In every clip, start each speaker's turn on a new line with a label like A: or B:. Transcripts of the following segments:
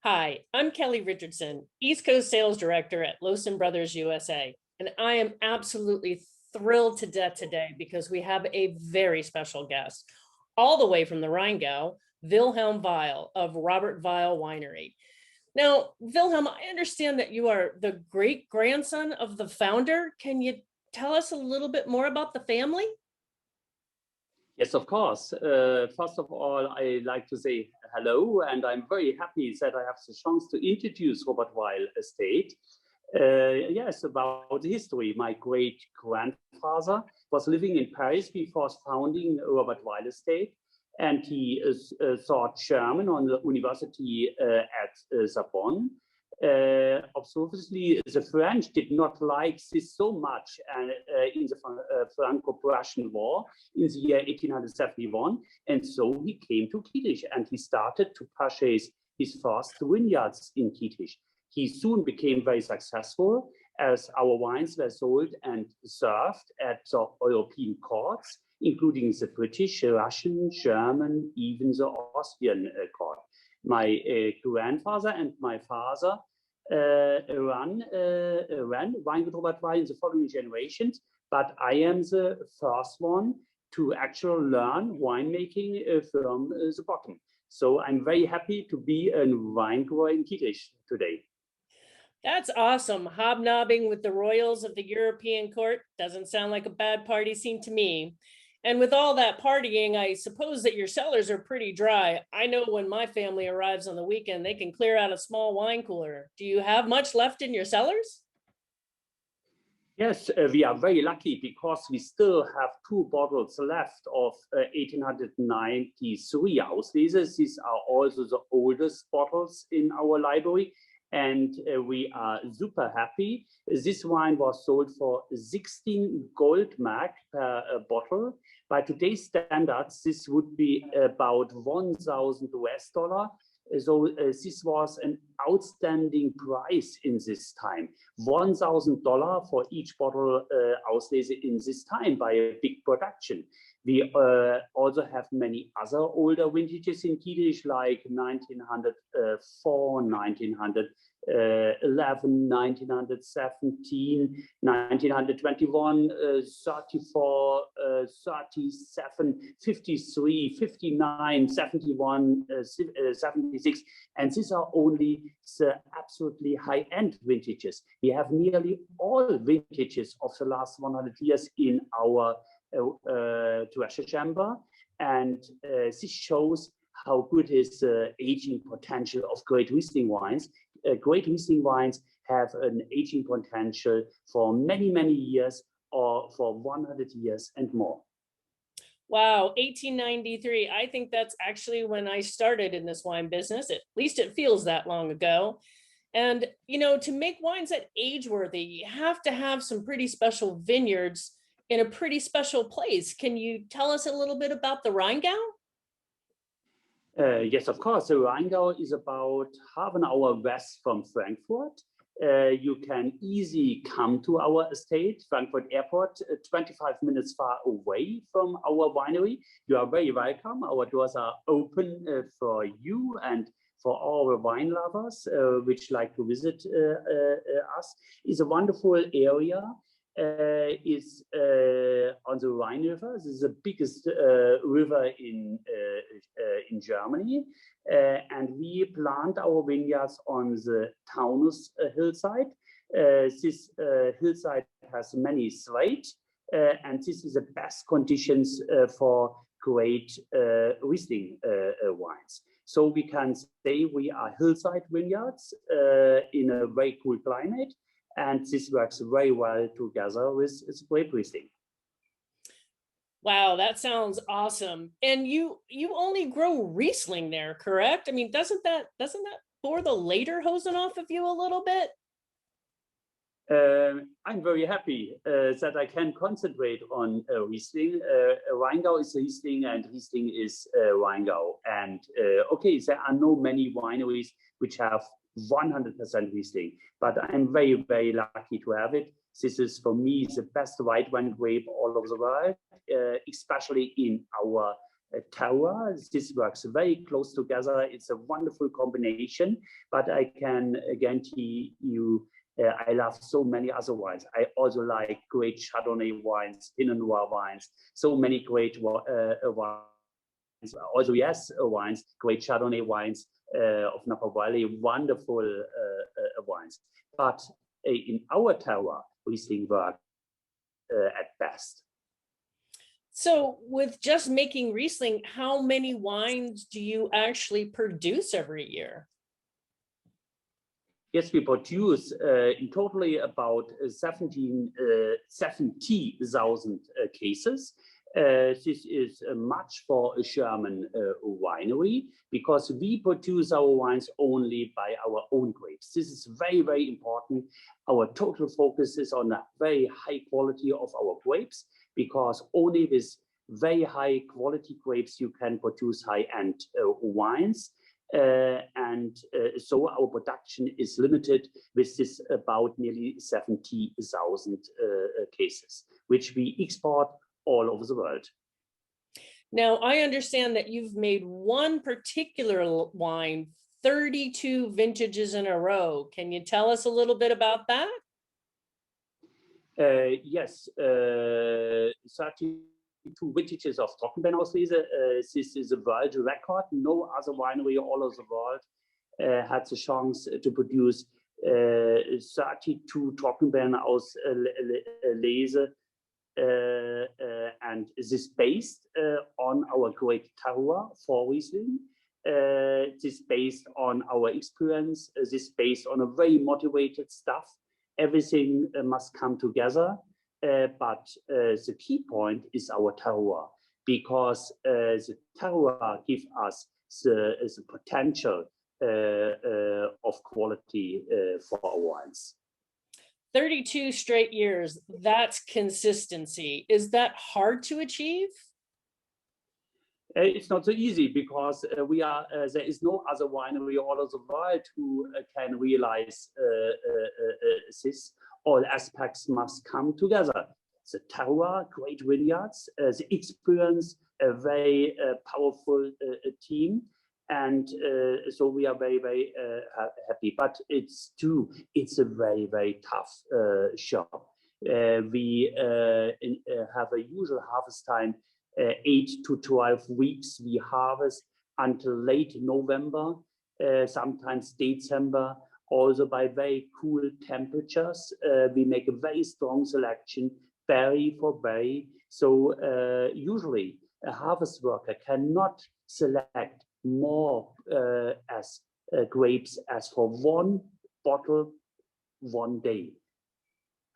A: Hi, I'm Kelly Richardson, East Coast Sales Director at Lawson Brothers USA, and I am absolutely thrilled to death today because we have a very special guest, all the way from the Rheingau, Wilhelm Weil of Robert Weil Winery. Now, Wilhelm, I understand that you are the great grandson of the founder. Can you tell us a little bit more about the family?
B: Yes, of course. First of all, I like to say hello, and I'm very happy that I have the chance to introduce Robert Weil Estate. Yes, about the history. My great grandfather was living in Paris before founding Robert Weil Estate, and he taught German on the university at Sorbonne. Obviously, the French did not like this so much in the Franco-Prussian War in the year 1871. And so he came to Kielich and he started to purchase his first vineyards in Kielich. He soon became very successful as our wines were sold and served at the European courts, including the British, Russian, German, even the Austrian court. My grandfather and my father ran Weingut Robert Weil in the following generations, but I am the first one to actually learn winemaking from the bottom. So I'm very happy to be a wine grower in Kielich today.
A: That's awesome. Hobnobbing with the royals of the European court doesn't sound like a bad party scene to me. And with all that partying, I suppose that your cellars are pretty dry. I know when my family arrives on the weekend, they can clear out a small wine cooler. Do you have much left in your cellars?
B: Yes, we are very lucky because we still have two bottles left of 1893 Auslese. These are also the oldest bottles in our library, and we are super happy. This wine was sold for 16 gold mark per bottle. By today's standards, this would be about 1,000 US dollar. So this was an outstanding price in this time. $1,000 for each bottle Auslese in this time by a big production. We also have many other older vintages in Kielich, like 1904, 1911, 1917, 1921, 34, 37, 53, 59, 71, 76. And these are only the absolutely high-end vintages. We have nearly all vintages of the last 100 years in our treasure chamber, and this shows how good is the aging potential of great Riesling wines. Great Riesling wines have an aging potential for many, many years or for 100 years and more.
A: Wow, 1893. I think that's actually when I started in this wine business. At least it feels that long ago. And, to make wines that age worthy, you have to have some pretty special vineyards in a pretty special place. Can you tell us a little bit about the Rheingau?
B: Yes, of course. The Rheingau is about half an hour west from Frankfurt. You can easily come to our estate, Frankfurt Airport, 25 minutes far away from our winery. You are very welcome. Our doors are open for you and for all the wine lovers which like to visit us. It's a wonderful area. Is on the Rhine River. This is the biggest river in Germany, and we plant our vineyards on the Taunus hillside. This hillside has many slates, and this is the best conditions for great Riesling wines. So we can say we are hillside vineyards in a very cool climate. And this works very well together with grape Riesling.
A: Wow, that sounds awesome. And you only grow Riesling there, correct? I mean, doesn't that bore the later hosen off of you a little bit?
B: I'm very happy that I can concentrate on Riesling. Rheingau is Riesling and Riesling is Rheingau. And okay, there are no many wineries which have 100% Riesling, but I'm very, very lucky to have it. This is for me the best white wine grape all over the world, especially in our terroir. This works very close together. It's a wonderful combination, but I can guarantee you, I love so many other wines. I also like great Chardonnay wines, Pinot Noir wines, so many great wines. Also, yes, wines, great Chardonnay wines of Napa Valley, wonderful wines. But in our terroir, Riesling work at best.
A: So with just making Riesling, how many wines do you actually produce every year?
B: Yes, we produce in totally about 70,000 cases. This is much for a German winery because we produce our wines only by our own grapes. This is very, very important. Our total focus is on the very high quality of our grapes because only with very high quality grapes you can produce high-end wines. So our production is limited with this about nearly 70,000 cases, which we export all over the world.
A: Now, I understand that you've made one particular wine 32 vintages in a row. Can you tell us a little bit about that?
B: Yes, 32 vintages of Trockenbeerenauslese. This is a world record. No other winery all over the world had the chance to produce 32 Trockenbeerenauslese. And this is based on our great terroir for Riesling. This is based on our experience. This is based on a very motivated staff. Everything must come together. But the key point is our terroir, because the terroir gives us the potential of quality for our wines.
A: 32 straight years, that's consistency. Is that hard to achieve?
B: It's not so easy because there is no other winery all over the world who can realize this. All aspects must come together. The terroir, great vineyards, the experience, a very powerful team. And so we are very, very happy. But it's a very, very tough job. We have a usual harvest time, 8 to 12 weeks. We harvest until late November, sometimes December. Also by very cool temperatures. We make a very strong selection, berry for berry. So usually a harvest worker cannot select more grapes as for one bottle, one day.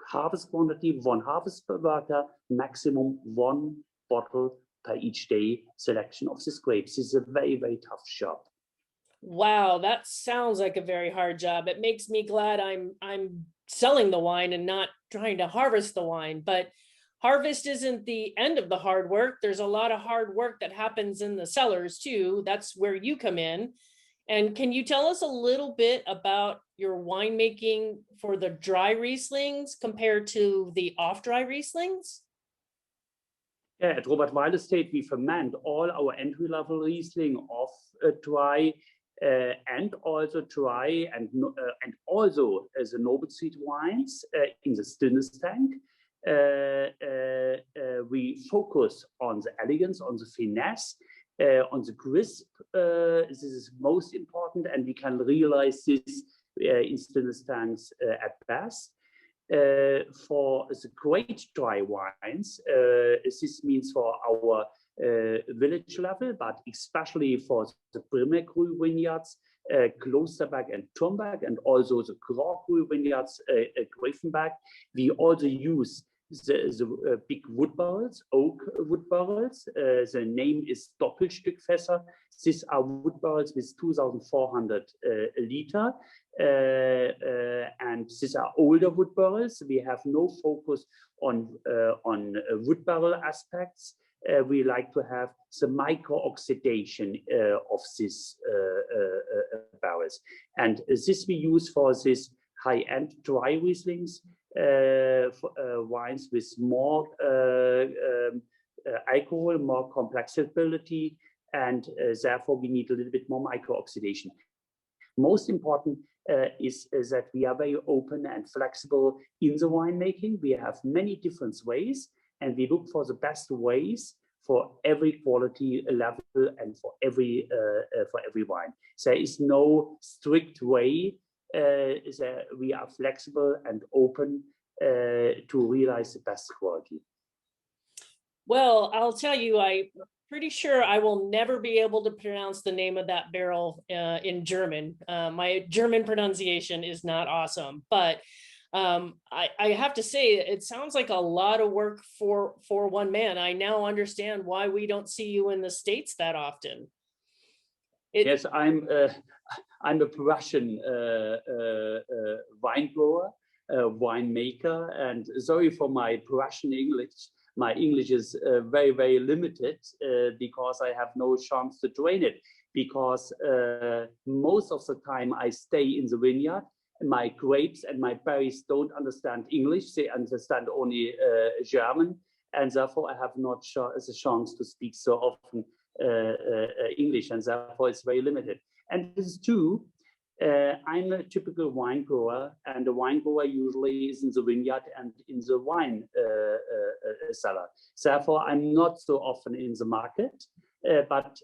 B: Harvest quantity, one harvest worker, maximum one bottle per each day selection of these grapes. This is a very, very tough job.
A: Wow, that sounds like a very hard job. It makes me glad I'm selling the wine and not trying to harvest the wine. But harvest isn't the end of the hard work. There's a lot of hard work that happens in the cellars too. That's where you come in. And can you tell us a little bit about your winemaking for the dry Rieslings compared to the off-dry Rieslings?
B: Yeah, at Robert Weil Estate, we ferment all our entry-level Riesling off-dry and also dry and also as a noble seed wines in the stillness tank. We focus on the elegance, on the finesse, on the crisp. This is most important, and we can realize this in stillness tanks at best. For the great dry wines, this means for our village level, but especially for the Bremer Cru vineyards, Klosterberg and Turmberg, and also the Grand Cru vineyards, Greifenberg. We also use the big wood barrels, oak wood barrels. The name is Doppelstückfässer. These are wood barrels with 2,400 liter. And these are older wood barrels. We have no focus on wood barrel aspects. We like to have the micro-oxidation of these barrels. And this we use for this high-end dry Rieslings, wines with more alcohol, more complexity, and therefore we need a little bit more micro-oxidation. Most important is that we are very open and flexible in the winemaking. We have many different ways, and we look for the best ways for every quality level and for every wine. There is no strict way. We are flexible and open to realize the best quality.
A: Well, I'll tell you, I'm pretty sure I will never be able to pronounce the name of that barrel in German. My German pronunciation is not awesome, but I have to say, it sounds like a lot of work for one man. I now understand why we don't see you in the States that often.
B: Yes, I'm a Prussian wine grower, winemaker, and sorry for my Prussian English. My English is very, very limited because I have no chance to train it, because most of the time I stay in the vineyard. My grapes and my berries don't understand English, they understand only German, and therefore I have not the chance to speak so often English, and therefore it's very limited. And this is true. I'm a typical wine grower, and the wine grower usually is in the vineyard and in the wine cellar. Therefore, I'm not so often in the market, but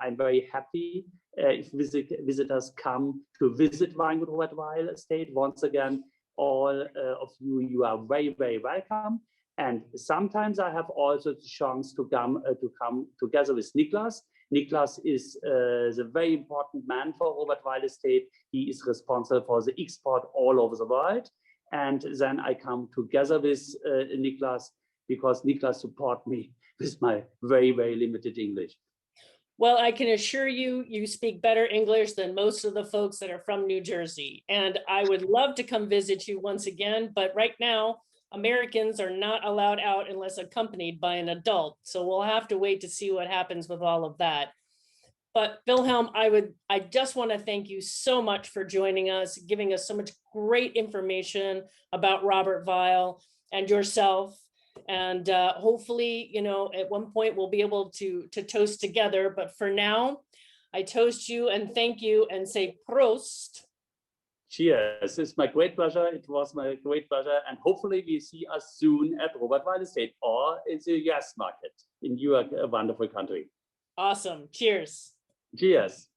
B: I'm very happy if visitors come to visit Weingut Robert Weil estate. Once again, all of you are very, very welcome. And sometimes I have also the chance to come together with Niklas. Niklas is the very important man for Robert Weil estate. He is responsible for the export all over the world. And then I come together with Niklas, because Niklas support me with my very, very limited English.
A: Well, I can assure you, you speak better English than most of the folks that are from New Jersey. And I would love to come visit you once again, but right now, Americans are not allowed out unless accompanied by an adult. So we'll have to wait to see what happens with all of that. But Wilhelm, I just want to thank you so much for joining us, giving us so much great information about Robert Weil and yourself. And hopefully, you know, at one point we'll be able to toast together. But for now, I toast you and thank you and say Prost.
B: Cheers. It's my great pleasure. It was my great pleasure. And hopefully we see us soon at Robert Weil estate or in the US market in your wonderful country.
A: Awesome. Cheers.
B: Cheers.